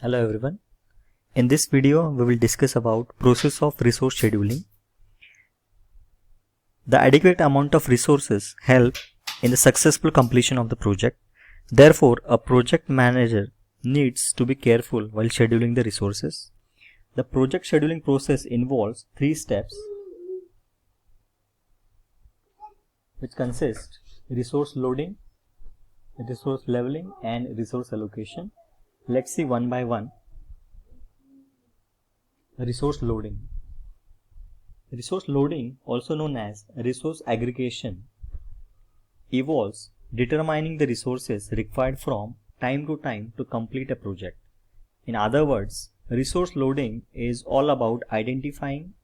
Hello everyone. In this video we will discuss about process of resource scheduling. The adequate amount of resources help in the successful completion of the project. Therefore, a project manager needs to be careful while scheduling the resources. The project scheduling process involves 3 steps which consist resource loading, resource leveling and resource allocation. Let's see one by one. Resource loading. Resource loading, also known as resource aggregation, involves determining the resources required from time to time to complete a project. In other words, resource loading is all about identifying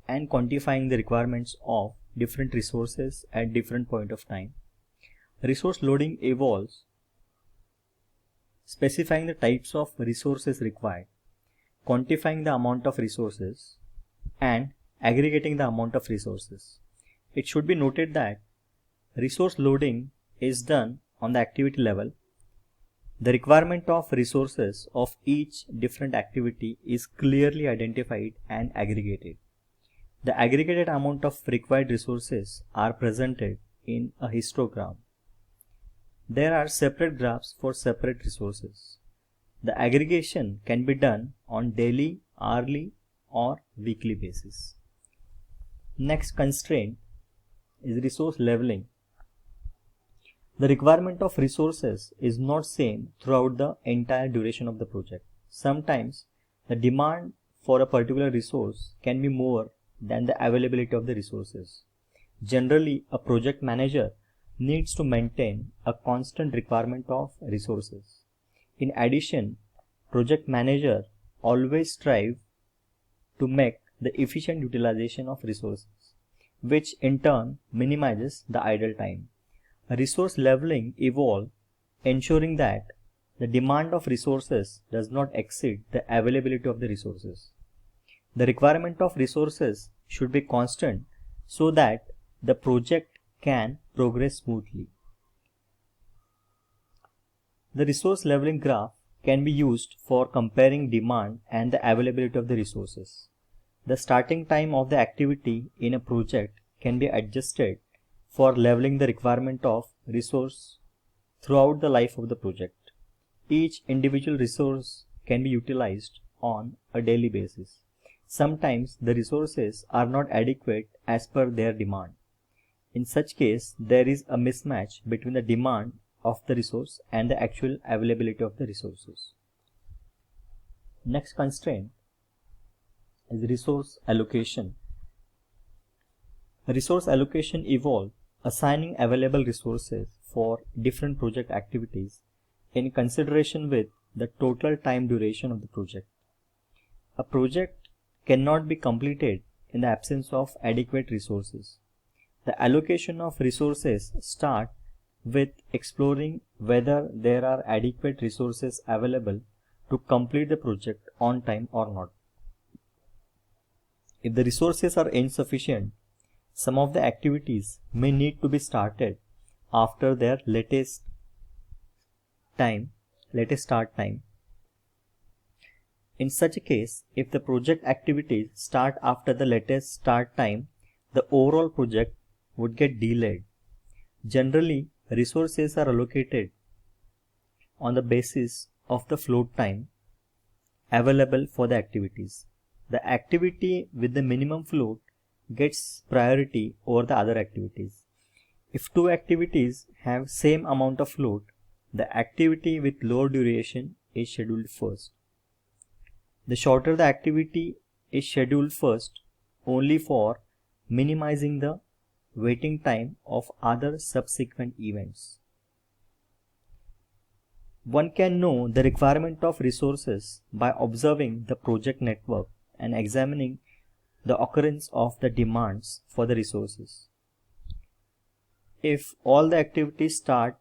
and quantifying the requirements of different resources at different point of time. Resource loading involves specifying the types of resources required, quantifying the amount of resources, and aggregating the amount of resources. It should be noted that resource loading is done on the activity level. The requirement of resources of each different activity is clearly identified and aggregated. The aggregated amount of required resources are presented in a histogram. There are separate graphs for separate resources. The aggregation can be done on daily, hourly, or weekly basis. Next constraint is resource leveling. The requirement of resources is not same throughout the entire duration of the project. Sometimes the demand for a particular resource can be more than the availability of the resources. Generally, a project manager needs to maintain a constant requirement of resources. In addition, project manager always strive to make the efficient utilization of resources, which in turn minimizes the idle time. Resource leveling involves ensuring that the demand of resources does not exceed the availability of the resources. The requirement of resources should be constant so that the project can progress smoothly. The resource leveling graph can be used for comparing demand and the availability of the resources. The starting time of the activity in a project can be adjusted for leveling the requirement of resource throughout the life of the project. Each individual resource can be utilized on a daily basis. Sometimes the resources are not adequate as per their demand. In such case, there is a mismatch between the demand of the resource and the actual availability of the resources. Next constraint is resource allocation. Resource allocation involves assigning available resources for different project activities in consideration with the total time duration of the project. A project cannot be completed in the absence of adequate resources. The allocation of resources start with exploring whether there are adequate resources available to complete the project on time or not. If the resources are insufficient, some of the activities may need to be started after their latest start time. In such a case, if the project activities start after the latest start time, the overall project would get delayed. Generally, resources are allocated on the basis of the float time available for the activities. The activity with the minimum float gets priority over the other activities. If two activities have same amount of float, the activity with lower duration is scheduled first. The shorter the activity is scheduled first only for minimizing the waiting time of other subsequent events. One can know the requirement of resources by observing the project network and examining the occurrence of the demands for the resources. If all the activities start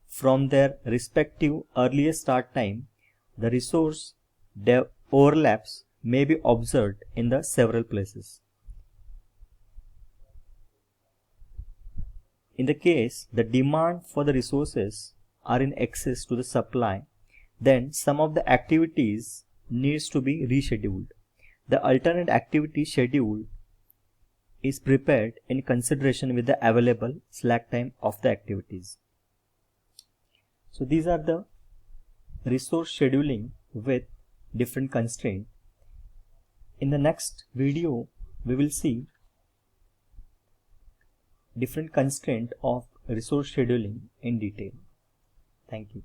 from their respective earliest start time, the resource overlaps may be observed in the several places. In the case the demand for the resources are in excess to the supply, then some of the activities needs to be rescheduled. The alternate activity schedule is prepared in consideration with the available slack time of the activities. So these are the resource scheduling with different constraints. In the next video, we will see different constraints of resource scheduling in detail. Thank you.